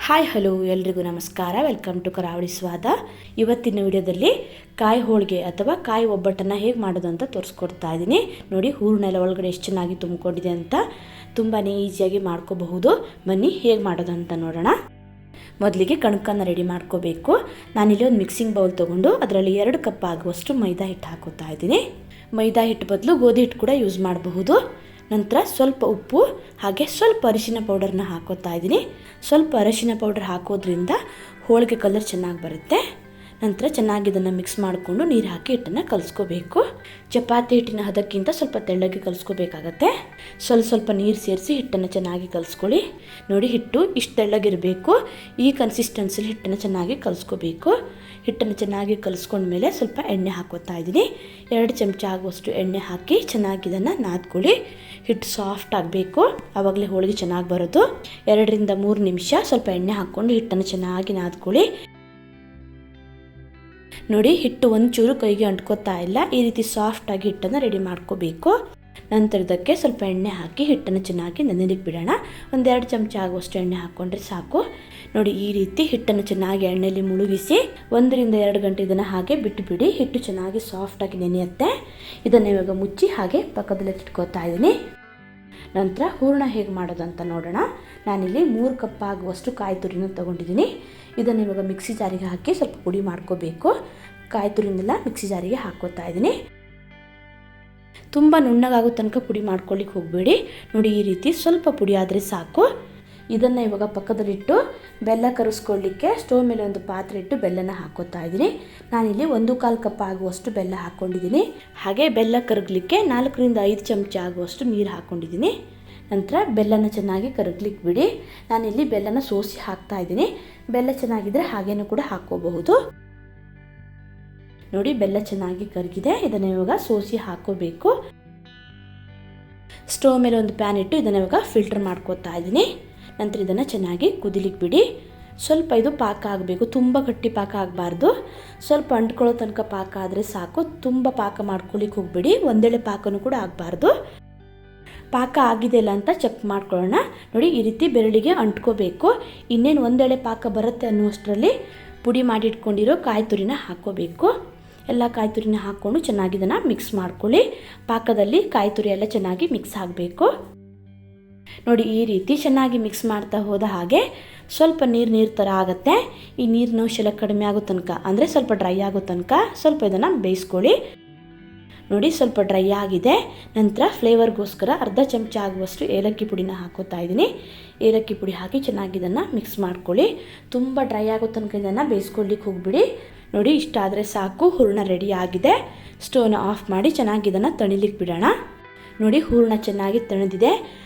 Hi hello ಎಲ್ರಿಗೂ ನಮಸ್ಕಾರ. Welcome to ಕರಾವಳಿ ಸ್ವಾದ. ಇವತ್ತಿನ ವಿಡಿಯೋದಲ್ಲಿ ಕಾಯಿ ಹೋಳಿಗೆ ಅಥವಾ ಕಾಯಿ ಒಬ್ಬಟ್ಟನ್ನು ಹೇಗೆ ಮಾಡೋದು ಅಂತ ತೋರಿಸ್ಕೊಡ್ತಾ ಇದ್ದೀನಿ. ನೋಡಿ, ಹೂರನೆಲ್ಲ ಒಳಗಡೆ ಎಷ್ಟು ಚೆನ್ನಾಗಿ ತುಂಬಿಕೊಂಡಿದೆ ಅಂತ. ತುಂಬಾ ಈಸಿಯಾಗಿ ಮಾಡ್ಕೋಬಹುದು. ಬನ್ನಿ ಹೇಗೆ ಮಾಡೋದು ಅಂತ ನೋಡೋಣ. ಮೊದಲಿಗೆ ಕಣಕನ್ನು ರೆಡಿ ಮಾಡ್ಕೋಬೇಕು. ನಾನಿಲ್ಲಿ ಒಂದು ಮಿಕ್ಸಿಂಗ್ ಬೌಲ್ ತೊಗೊಂಡು ಅದರಲ್ಲಿ 2 ಕಪ್ ಆಗುವಷ್ಟು ಮೈದಾ ಹಿಟ್ಟು ಹಾಕೋತಾ ಇದ್ದೀನಿ. ಮೈದಾ ಹಿಟ್ಟು ಬದಲು ಗೋಧಿ ಹಿಟ್ಟು ಕೂಡ ಯೂಸ್ ಮಾಡಬಹುದು. ನಂತರ ಸ್ವಲ್ಪ ಉಪ್ಪು ಹಾಗೆ ಸ್ವಲ್ಪ ಅರಿಶಿನ ಪೌಡರ್ನ ಹಾಕೋತಾ ಇದ್ದೀನಿ. ಸ್ವಲ್ಪ ಅರಿಶಿನ ಪೌಡರ್ ಹಾಕೋದ್ರಿಂದ ಹೋಳಿಗೆ ಕಲರ್ ಚೆನ್ನಾಗಿ ಬರುತ್ತೆ. ನಂತರ ಚೆನ್ನಾಗಿ ಇದನ್ನು ಮಿಕ್ಸ್ ಮಾಡಿಕೊಂಡು ನೀರು ಹಾಕಿ ಹಿಟ್ಟನ್ನು ಕಲಿಸ್ಕೋಬೇಕು. ಚಪಾತಿ ಹಿಟ್ಟಿನ ಹದಕ್ಕಿಂತ ಸ್ವಲ್ಪ ತೆಳ್ಳಗೆ ಕಲಿಸ್ಕೋಬೇಕಾಗತ್ತೆ. ಸ್ವಲ್ಪ ನೀರು ಸೇರಿಸಿ ಹಿಟ್ಟನ್ನು ಚೆನ್ನಾಗಿ ಕಲಿಸ್ಕೊಳ್ಳಿ. ನೋಡಿ, ಹಿಟ್ಟು ಇಷ್ಟು ತೆಳ್ಳಗಿರಬೇಕು. ಈ ಕನ್ಸಿಸ್ಟೆನ್ಸಿಲಿ ಹಿಟ್ಟನ್ನು ಚೆನ್ನಾಗಿ ಕಲಿಸ್ಕೋಬೇಕು. ಹಿಟ್ಟನ್ನು ಚೆನ್ನಾಗಿ ಕಲಿಸ್ಕೊಂಡ್ಮೇಲೆ ಸ್ವಲ್ಪ ಎಣ್ಣೆ ಹಾಕೋತಾ ಇದ್ದೀನಿ. 2 ಚಮಚ ಆಗುವಷ್ಟು ಎಣ್ಣೆ ಹಾಕಿ ಚೆನ್ನಾಗಿ ಇದನ್ನು ನಾದ್ಕೊಳ್ಳಿ. ಹಿಟ್ಟು ಸಾಫ್ಟ್ ಆಗಬೇಕು, ಆವಾಗಲೇ ಹೋಳಿಗೆ ಚೆನ್ನಾಗಿ ಬರೋದು. 2ರಿಂದ 3 ನಿಮಿಷ ಸ್ವಲ್ಪ ಎಣ್ಣೆ ಹಾಕ್ಕೊಂಡು ಹಿಟ್ಟನ್ನು ಚೆನ್ನಾಗಿ ನಾದ್ಕೊಳ್ಳಿ. ನೋಡಿ, ಹಿಟ್ಟು ಒಂಚೂರು ಕೈಗೆ ಅಂಟ್ಕೋತಾ ಇಲ್ಲ. ಈ ರೀತಿ ಸಾಫ್ಟಾಗಿ ಹಿಟ್ಟನ್ನು ರೆಡಿ ಮಾಡ್ಕೋಬೇಕು. ನಂತರ ಇದಕ್ಕೆ ಸ್ವಲ್ಪ ಎಣ್ಣೆ ಹಾಕಿ ಹಿಟ್ಟನ್ನು ಚೆನ್ನಾಗಿ ನೆನೆಲಿಕ್ಕೆ ಬಿಡೋಣ. 1-2 ಚಮಚ ಆಗುವಷ್ಟು ಎಣ್ಣೆ ಹಾಕ್ಕೊಂಡ್ರೆ ಸಾಕು. ನೋಡಿ, ಈ ರೀತಿ ಹಿಟ್ಟನ್ನು ಚೆನ್ನಾಗಿ ಎಣ್ಣೆಯಲ್ಲಿ ಮುಳುಗಿಸಿ 1ರಿಂದ 2 ಗಂಟೆ ಇದನ್ನು ಹಾಗೆ ಬಿಟ್ಟು ಬಿಡಿ. ಹಿಟ್ಟು ಚೆನ್ನಾಗಿ ಸಾಫ್ಟಾಗಿ ನೆನೆಯುತ್ತೆ. ಇದನ್ನು ಇವಾಗ ಮುಚ್ಚಿ ಹಾಗೆ ಪಕ್ಕದಲ್ಲೇ ಇಟ್ಕೋತಾ ಇದ್ದೀನಿ. ನಂತರ ಹೂರಣ ಹೇಗೆ ಮಾಡೋದು ಅಂತ ನೋಡೋಣ. ನಾನಿಲ್ಲಿ 3 ಕಪ್ ಆಗುವಷ್ಟು ಕಾಯಿ ತುರಿನ ತೊಗೊಂಡಿದ್ದೀನಿ. ಇದನ್ನು ಇವಾಗ ಮಿಕ್ಸಿ ಜಾರಿಗೆ ಹಾಕಿ ಸ್ವಲ್ಪ ಪುಡಿ ಮಾಡ್ಕೋಬೇಕು. ಕಾಯಿ ತುರಿನೆಲ್ಲ ಮಿಕ್ಸಿ ಜಾರಿಗೆ ಹಾಕೋತಾ ಇದ್ದೀನಿ. ತುಂಬ ನುಣ್ಣಗಾಗೋ ತನಕ ಪುಡಿ ಮಾಡ್ಕೊಳ್ಳಿಕ್ಕೆ ಹೋಗಬೇಡಿ. ನೋಡಿ, ಈ ರೀತಿ ಸ್ವಲ್ಪ ಪುಡಿ ಆದರೆ ಸಾಕು. ಇದನ್ನು ಇವಾಗ ಪಕ್ಕದಲ್ಲಿಟ್ಟು ಬೆಲ್ಲ ಕರಗಿಸ್ಕೊಳ್ಳಿಕ್ಕೆ ಸ್ಟವ್ ಮೇಲೆ ಒಂದು ಪಾತ್ರೆ ಇಟ್ಟು ಬೆಲ್ಲನ ಹಾಕೋತಾ ಇದ್ದೀನಿ. ನಾನಿಲ್ಲಿ 1/4 ಕಪ್ ಆಗುವಷ್ಟು ಬೆಲ್ಲ ಹಾಕ್ಕೊಂಡಿದ್ದೀನಿ. ಹಾಗೆ ಬೆಲ್ಲ ಕರಗಲಿಕ್ಕೆ 4ರಿಂದ 5 ಚಮಚ ಆಗುವಷ್ಟು ನೀರು ಹಾಕ್ಕೊಂಡಿದ್ದೀನಿ. ನಂತರ ಬೆಲ್ಲನ ಚೆನ್ನಾಗಿ ಕರಗಲಿಕ್ಕೆ ಬಿಡಿ. ನಾನಿಲ್ಲಿ ಬೆಲ್ಲನ ಸೋಸಿ ಹಾಕ್ತಾ ಇದ್ದೀನಿ. ಬೆಲ್ಲ ಚೆನ್ನಾಗಿದ್ದರೆ ಹಾಗೇನೂ ಕೂಡ ಹಾಕ್ಕೋಬಹುದು. ನೋಡಿ, ಬೆಲ್ಲ ಚೆನ್ನಾಗಿ ಕರಗಿದೆ. ಇದನ್ನು ಇವಾಗ ಸೋಸಿ ಹಾಕೋಬೇಕು. ಸ್ಟವ್ ಮೇಲೆ ಒಂದು ಪ್ಯಾನ್ ಇಟ್ಟು ಇದನ್ನು ಇವಾಗ ಫಿಲ್ಟರ್ ಮಾಡ್ಕೋತಾ ಇದ್ದೀನಿ. ನಂತರ ಇದನ್ನು ಚೆನ್ನಾಗಿ ಕುದಿಲಿಕ್ಕೆ ಬಿಡಿ. ಸ್ವಲ್ಪ ಇದು ಪಾಕ ಆಗಬೇಕು. ತುಂಬ ಗಟ್ಟಿ ಪಾಕ ಆಗಬಾರ್ದು. ಸ್ವಲ್ಪ ಅಂಟ್ಕೊಳ್ಳೋ ತನಕ ಪಾಕ ಆದರೆ ಸಾಕು. ತುಂಬ ಪಾಕ ಮಾಡ್ಕೊಳ್ಳಿಕ್ಕೆ ಹೋಗಬೇಡಿ. ಒಂದೆಳೆ ಪಾಕನೂ ಕೂಡ ಆಗಬಾರ್ದು. ಪಾಕ ಆಗಿದೆ ಇಲ್ಲ ಅಂತ ಚೆಕ್ ಮಾಡ್ಕೊಳ್ಳೋಣ. ನೋಡಿ, ಈ ರೀತಿ ಬೆರಳಿಗೆ ಅಂಟ್ಕೋಬೇಕು. ಇನ್ನೇನು ಒಂದೆಳೆ ಪಾಕ ಬರುತ್ತೆ ಅನ್ನುವಷ್ಟರಲ್ಲಿ ಪುಡಿ ಮಾಡಿ ಇಟ್ಕೊಂಡಿರೋ ಕಾಯಿ ತುರಿನ ಹಾಕ್ಕೋಬೇಕು. ಎಲ್ಲ ಕಾಯಿ ತುರಿನ ಹಾಕ್ಕೊಂಡು ಚೆನ್ನಾಗಿ ಇದನ್ನು ಮಿಕ್ಸ್ ಮಾಡ್ಕೊಳ್ಳಿ. ಪಾಕದಲ್ಲಿ ಕಾಯಿ ತುರಿ ಎಲ್ಲ ಚೆನ್ನಾಗಿ ಮಿಕ್ಸ್ ಆಗಬೇಕು. ನೋಡಿ, ಈ ರೀತಿ ಚೆನ್ನಾಗಿ ಮಿಕ್ಸ್ ಮಾಡ್ತಾ ಹೋದ ಹಾಗೆ ಸ್ವಲ್ಪ ನೀರು ಥರ ಆಗುತ್ತೆ. ಈ ನೀರಿನ ಅಂಶ ಎಲ್ಲ ಕಡಿಮೆ ಆಗೋ ತನಕ, ಅಂದರೆ ಸ್ವಲ್ಪ ಡ್ರೈ ಆಗೋ ತನಕ ಸ್ವಲ್ಪ ಇದನ್ನು ಬೇಯಿಸ್ಕೊಳ್ಳಿ. ನೋಡಿ, ಸ್ವಲ್ಪ ಡ್ರೈ ಆಗಿದೆ. ನಂತರ ಫ್ಲೇವರ್ಗೋಸ್ಕರ 1/2 ಚಮಚ ಆಗುವಷ್ಟು ಏಲಕ್ಕಿ ಪುಡಿನ ಹಾಕೋತಾ ಇದ್ದೀನಿ. ಏಲಕ್ಕಿ ಪುಡಿ ಹಾಕಿ ಚೆನ್ನಾಗಿ ಇದನ್ನು ಮಿಕ್ಸ್ ಮಾಡ್ಕೊಳ್ಳಿ. ತುಂಬ ಡ್ರೈ ಆಗೋ ತನಕ ಇದನ್ನು ಬೇಯಿಸ್ಕೊಳ್ಳಿಕ್ಕೆ ಹೋಗ್ಬಿಡಿ. ನೋಡಿ, ಇಷ್ಟ ಆದರೆ ಸಾಕು. ಹೂರಣ ರೆಡಿ ಆಗಿದೆ. ಸ್ಟವ್ನ ಆಫ್ ಮಾಡಿ ಚೆನ್ನಾಗಿ ಇದನ್ನು ತಣಿಲಿಕ್ಕೆ ಬಿಡೋಣ. ನೋಡಿ, ಹೂರಣ ಚೆನ್ನಾಗಿ ತಣಿದಿದೆ.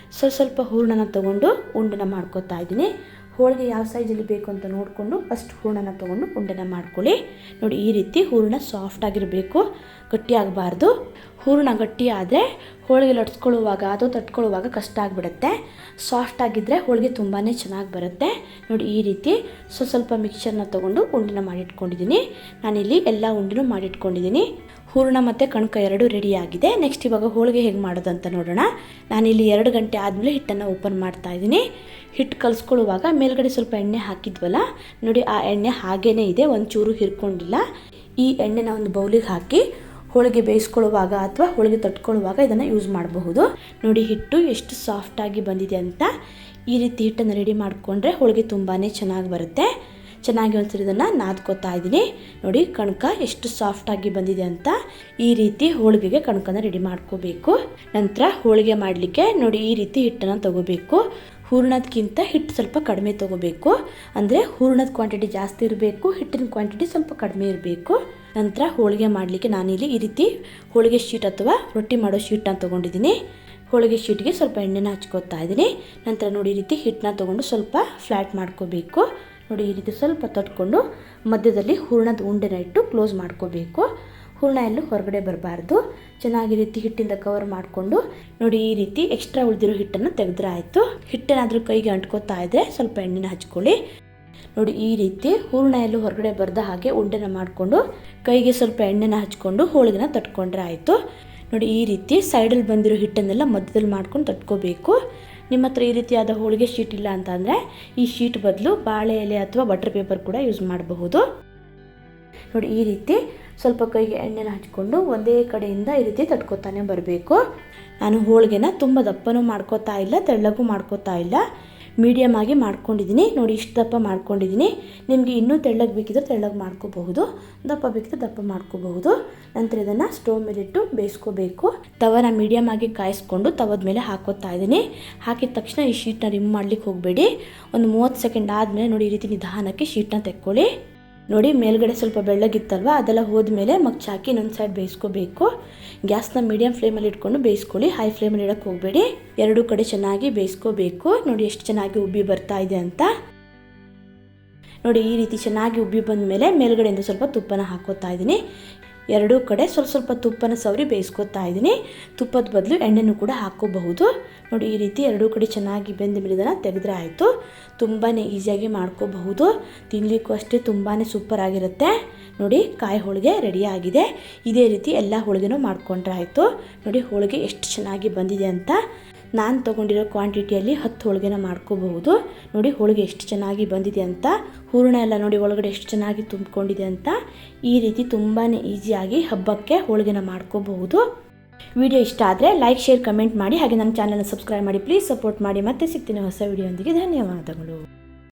ಸ್ವಲ್ಪ ಹೂರಣನ ತೊಗೊಂಡು ಉಂಡೆನ ಮಾಡ್ಕೋತಾ ಇದ್ದೀನಿ. ಹೋಳಿಗೆ ಯಾವ ಸೈಜಲ್ಲಿ ಬೇಕು ಅಂತ ನೋಡಿಕೊಂಡು ಅಷ್ಟು ಹೂರಣನ ತೊಗೊಂಡು ಉಂಡೆನ ಮಾಡ್ಕೊಳ್ಳಿ. ನೋಡಿ, ಈ ರೀತಿ ಹೂರಣ ಸಾಫ್ಟಾಗಿರಬೇಕು, ಗಟ್ಟಿ ಆಗಬಾರ್ದು. ಹೂರಣ ಗಟ್ಟಿ ಆದರೆ ಹೋಳಿಗೆ ಲಟ್ಸ್ಕೊಳ್ಳುವಾಗ ಅಥವಾ ತಟ್ಕೊಳ್ಳುವಾಗ ಕಷ್ಟ ಆಗಿಬಿಡುತ್ತೆ. ಸಾಫ್ಟಾಗಿದ್ದರೆ ಹೋಳಿಗೆ ತುಂಬಾ ಚೆನ್ನಾಗಿ ಬರುತ್ತೆ. ನೋಡಿ, ಈ ರೀತಿ ಸ್ವಲ್ಪ ಮಿಕ್ಸರ್ನ ತೊಗೊಂಡು ಉಂಡೆನ ಮಾಡಿಟ್ಕೊಂಡಿದ್ದೀನಿ. ನಾನಿಲ್ಲಿ ಎಲ್ಲ ಉಂಡೆನೂ ಮಾಡಿಟ್ಕೊಂಡಿದ್ದೀನಿ. ಹೂರಣ ಮತ್ತು ಕಣಕ 2 ರೆಡಿ ಆಗಿದೆ. ನೆಕ್ಸ್ಟ್ ಇವಾಗ ಹೋಳಿಗೆ ಹೇಗೆ ಮಾಡೋದು ಅಂತ ನೋಡೋಣ. ನಾನಿಲ್ಲಿ 2 ಗಂಟೆ ಆದಮೇಲೆ ಹಿಟ್ಟನ್ನು ಓಪನ್ ಮಾಡ್ತಾ ಇದ್ದೀನಿ. ಹಿಟ್ಟು ಕಲಿಸ್ಕೊಳ್ಳುವಾಗ ಮೇಲ್ಗಡೆ ಸ್ವಲ್ಪ ಎಣ್ಣೆ ಹಾಕಿದ್ವಲ್ಲ, ನೋಡಿ ಆ ಎಣ್ಣೆ ಹಾಗೇ ಇದೆ, ಒಂಚೂರು ಹಿರ್ಕೊಂಡಿಲ್ಲ. ಈ ಎಣ್ಣೆನ ಒಂದು ಬೌಲಿಗೆ ಹಾಕಿ ಹೋಳಿಗೆ ಬೇಯಿಸ್ಕೊಳ್ಳುವಾಗ ಅಥವಾ ಹೋಳಿಗೆ ತಟ್ಕೊಳ್ಳುವಾಗ ಇದನ್ನು ಯೂಸ್ ಮಾಡಬಹುದು. ನೋಡಿ, ಹಿಟ್ಟು ಎಷ್ಟು ಸಾಫ್ಟಾಗಿ ಬಂದಿದೆ ಅಂತ. ಈ ರೀತಿ ಹಿಟ್ಟನ್ನು ರೆಡಿ ಮಾಡಿಕೊಂಡ್ರೆ ಹೋಳಿಗೆ ತುಂಬಾ ಚೆನ್ನಾಗಿ ಬರುತ್ತೆ. ಚೆನ್ನಾಗಿ ಒಂದ್ಸರಿ ಇದನ್ನು ನಾದ್ಕೋತಾ ಇದ್ದೀನಿ. ನೋಡಿ, ಕಣಕ ಎಷ್ಟು ಸಾಫ್ಟಾಗಿ ಬಂದಿದೆ ಅಂತ. ಈ ರೀತಿ ಹೋಳಿಗೆಗೆ ಕಣಕನ ರೆಡಿ ಮಾಡ್ಕೋಬೇಕು. ನಂತರ ಹೋಳಿಗೆ ಮಾಡಲಿಕ್ಕೆ ನೋಡಿ ಈ ರೀತಿ ಹಿಟ್ಟನ್ನು ತಗೋಬೇಕು. ಹೂರಣದಕ್ಕಿಂತ ಹಿಟ್ಟು ಸ್ವಲ್ಪ ಕಡಿಮೆ ತೊಗೋಬೇಕು. ಅಂದರೆ ಹೂರಣದ ಕ್ವಾಂಟಿಟಿ ಜಾಸ್ತಿ ಇರಬೇಕು, ಹಿಟ್ಟಿನ ಕ್ವಾಂಟಿಟಿ ಸ್ವಲ್ಪ ಕಡಿಮೆ ಇರಬೇಕು. ನಂತರ ಹೋಳಿಗೆ ಮಾಡಲಿಕ್ಕೆ ನಾನಿಲ್ಲಿ ಈ ರೀತಿ ಹೋಳಿಗೆ ಶೀಟ್ ಅಥವಾ ರೊಟ್ಟಿ ಮಾಡೋ ಶೀಟನ್ನ ತೊಗೊಂಡಿದ್ದೀನಿ. ಹೋಳಿಗೆ ಶೀಟ್ಗೆ ಸ್ವಲ್ಪ ಎಣ್ಣೆನ ಹಚ್ಕೋತಾ ಇದ್ದೀನಿ. ನಂತರ ನೋಡಿ, ಈ ರೀತಿ ಹಿಟ್ಟನ್ನ ತೊಗೊಂಡು ಸ್ವಲ್ಪ ಫ್ಲ್ಯಾಟ್ ಮಾಡ್ಕೋಬೇಕು. ನೋಡಿ, ಈ ರೀತಿ ಸ್ವಲ್ಪ ತಟ್ಕೊಂಡು ಮಧ್ಯದಲ್ಲಿ ಹೂರಣದ ಉಂಡೆನ ಇಟ್ಟು ಕ್ಲೋಸ್ ಮಾಡ್ಕೋಬೇಕು. ಹೂರಣ ಎಲ್ಲೂ ಹೊರಗಡೆ ಬರಬಾರ್ದು. ಚೆನ್ನಾಗಿ ರೀತಿ ಹಿಟ್ಟಿಂದ ಕವರ್ ಮಾಡಿಕೊಂಡು ನೋಡಿ, ಈ ರೀತಿ ಎಕ್ಸ್ಟ್ರಾ ಉಳಿದಿರೋ ಹಿಟ್ಟನ್ನು ತೆಗೆದ್ರೆ ಆಯಿತು. ಹಿಟ್ಟೇನಾದರೂ ಕೈಗೆ ಅಂಟ್ಕೋತಾ ಇದ್ದರೆ ಸ್ವಲ್ಪ ಎಣ್ಣೆನ ಹಚ್ಕೊಳ್ಳಿ. ನೋಡಿ, ಈ ರೀತಿ ಹೂರಣ ಎಲ್ಲೂ ಹೊರಗಡೆ ಬರದ ಹಾಗೆ ಉಂಡೆನ ಮಾಡಿಕೊಂಡು ಕೈಗೆ ಸ್ವಲ್ಪ ಎಣ್ಣೆನ ಹಚ್ಕೊಂಡು ಹೋಳಿಗೆನ ತಟ್ಕೊಂಡ್ರೆ ಆಯಿತು. ನೋಡಿ, ಈ ರೀತಿ ಸೈಡಲ್ಲಿ ಬಂದಿರೋ ಹಿಟ್ಟನ್ನೆಲ್ಲ ಮಧ್ಯದಲ್ಲಿ ಮಾಡ್ಕೊಂಡು ತಟ್ಕೋಬೇಕು. ನಿಮ್ಮ ಹತ್ರ ಈ ರೀತಿಯಾದ ಹೋಳಿಗೆ ಶೀಟ್ ಇಲ್ಲ ಅಂತಂದರೆ ಈ ಶೀಟ್ ಬದಲು ಬಾಳೆ ಎಲೆ ಅಥವಾ ಬಟರ್ ಪೇಪರ್ ಕೂಡ ಯೂಸ್ ಮಾಡಬಹುದು. ನೋಡಿ ಈ ರೀತಿ ಸ್ವಲ್ಪ ಕೈಗೆ ಎಣ್ಣೆನ ಹಚ್ಕೊಂಡು ಒಂದೇ ಕಡೆಯಿಂದ ಈ ರೀತಿ ತಟ್ಕೊತಾನೆ ಬರಬೇಕು. ನಾನು ಹೋಳಿಗೆನ ತುಂಬ ದಪ್ಪನೂ ಮಾಡ್ಕೋತಾ ಇಲ್ಲ, ತೆಳ್ಳಗೂ ಮಾಡ್ಕೋತಾ ಇಲ್ಲ, ಮೀಡಿಯಮ್ ಆಗಿ ಮಾಡ್ಕೊಂಡಿದ್ದೀನಿ. ನೋಡಿ ಇಷ್ಟು ದಪ್ಪ ಮಾಡ್ಕೊಂಡಿದ್ದೀನಿ. ನಿಮಗೆ ಇನ್ನೂ ತೆಳ್ಳಗೆ ಬೇಕಿದ್ರೆ ತೆಳ್ಳಗೆ ಮಾಡ್ಕೋಬಹುದು, ದಪ್ಪ ಬೇಕಿದ್ರೆ ದಪ್ಪ ಮಾಡ್ಕೋಬಹುದು. ನಂತರ ಇದನ್ನು ಸ್ಟವ್ ಮೇಲಿಟ್ಟು ಬೇಯಿಸ್ಕೋಬೇಕು. ತವನ ಮೀಡಿಯಮ್ ಆಗಿ ಕಾಯಿಸ್ಕೊಂಡು ತವದ ಮೇಲೆ ಹಾಕೋತಾ ಇದ್ದೀನಿ. ಹಾಕಿದ ತಕ್ಷಣ ಈ ಶೀಟ್ನ ರಿಮೂವ್ ಮಾಡ್ಲಿಕ್ಕೆ ಹೋಗಬೇಡಿ. ಒಂದು 30 ಸೆಕೆಂಡ್ ಆದಮೇಲೆ ನೋಡಿ ಈ ರೀತಿ ನಿಧಾನಕ್ಕೆ ಶೀಟ್ನ ತೆಕ್ಕೊಳ್ಳಿ. ನೋಡಿ ಮೇಲ್ಗಡೆ ಸ್ವಲ್ಪ ಬೆಳ್ಳಗಿತ್ತಲ್ವ, ಅದೆಲ್ಲ ಹೋದ್ಮೇಲೆ ಮಗ್ಚಾಕಿ ಇನ್ನೊಂದು ಸೈಡ್ ಬೇಯಿಸ್ಕೋಬೇಕು. ಗ್ಯಾಸ್ನ ಮೀಡಿಯಮ್ ಫ್ಲೇಮಲ್ಲಿ ಇಟ್ಕೊಂಡು ಬೇಯಿಸ್ಕೊಳ್ಳಿ, ಹೈ ಫ್ಲೇಮಲ್ಲಿ ಇಡಕ್ಕೆ ಹೋಗಬೇಡಿ. ಎರಡೂ ಕಡೆ ಚೆನ್ನಾಗಿ ಬೇಯಿಸ್ಕೋಬೇಕು. ನೋಡಿ ಎಷ್ಟು ಚೆನ್ನಾಗಿ ಉಬ್ಬಿ ಬರ್ತಾ ಇದೆ ಅಂತ. ನೋಡಿ ಈ ರೀತಿ ಚೆನ್ನಾಗಿ ಉಬ್ಬಿ ಬಂದ ಮೇಲೆ ಮೇಲ್ಗಡೆಯಿಂದ ಸ್ವಲ್ಪ ತುಪ್ಪನ ಹಾಕೋತಾ ಇದ್ದೀನಿ. ಎರಡೂ ಕಡೆ ಸ್ವಲ್ಪ ತುಪ್ಪನ ಸವರಿ ಬೇಯಿಸ್ಕೊತಾ ಇದ್ದೀನಿ. ತುಪ್ಪದ ಬದಲು ಎಣ್ಣೆನೂ ಕೂಡ ಹಾಕ್ಕೋಬಹುದು. ನೋಡಿ ಈ ರೀತಿ ಎರಡೂ ಕಡೆ ಚೆನ್ನಾಗಿ ಬೆಂದ ಮೇಲೆ ಇದನ್ನು ತೆಗೆದ್ರೆ ಆಯಿತು. ತುಂಬಾ ಈಸಿಯಾಗಿ ಮಾಡ್ಕೋಬಹುದು. ತಿನ್ನಲಿಕ್ಕೂ ಅಷ್ಟೇ ತುಂಬಾ ಸೂಪರ್ ಆಗಿರುತ್ತೆ. ನೋಡಿ ಕಾಯಿ ಹೋಳಿಗೆ ರೆಡಿಯಾಗಿದೆ. ಇದೇ ರೀತಿ ಎಲ್ಲ ಹೋಳಿಗೆನೂ ಮಾಡ್ಕೊಂಡ್ರೆ ಆಯಿತು. ನೋಡಿ ಹೋಳಿಗೆ ಎಷ್ಟು ಚೆನ್ನಾಗಿ ಬಂದಿದೆ ಅಂತ. ನಾನು ತೊಗೊಂಡಿರೋ ಕ್ವಾಂಟಿಟಿಯಲ್ಲಿ 10 ಹೋಳಿಗೆನ ಮಾಡ್ಕೋಬಹುದು. ನೋಡಿ ಹೋಳಿಗೆ ಎಷ್ಟು ಚೆನ್ನಾಗಿ ಬಂದಿದೆ ಅಂತ. ಹೂರಣ ಎಲ್ಲ ನೋಡಿ ಒಳಗಡೆ ಎಷ್ಟು ಚೆನ್ನಾಗಿ ತುಂಬಿಕೊಂಡಿದೆ ಅಂತ. ಈ ರೀತಿ ತುಂಬಾ ಈಸಿಯಾಗಿ ಹಬ್ಬಕ್ಕೆ ಹೋಳಿಗೆನ ಮಾಡ್ಕೋಬಹುದು. ವಿಡಿಯೋ ಇಷ್ಟ ಆದರೆ ಲೈಕ್, ಶೇರ್, ಕಮೆಂಟ್ ಮಾಡಿ. ಹಾಗೆ ನನ್ನ ಚಾನಲ್ನ ಸಬ್ಸ್ಕ್ರೈಬ್ ಮಾಡಿ. ಪ್ಲೀಸ್ ಸಪೋರ್ಟ್ ಮಾಡಿ. ಮತ್ತೆ ಸಿಗ್ತೀನಿ ಹೊಸ ವಿಡಿಯೋ ಒಂದಿಗೆ. ಧನ್ಯವಾದಗಳು.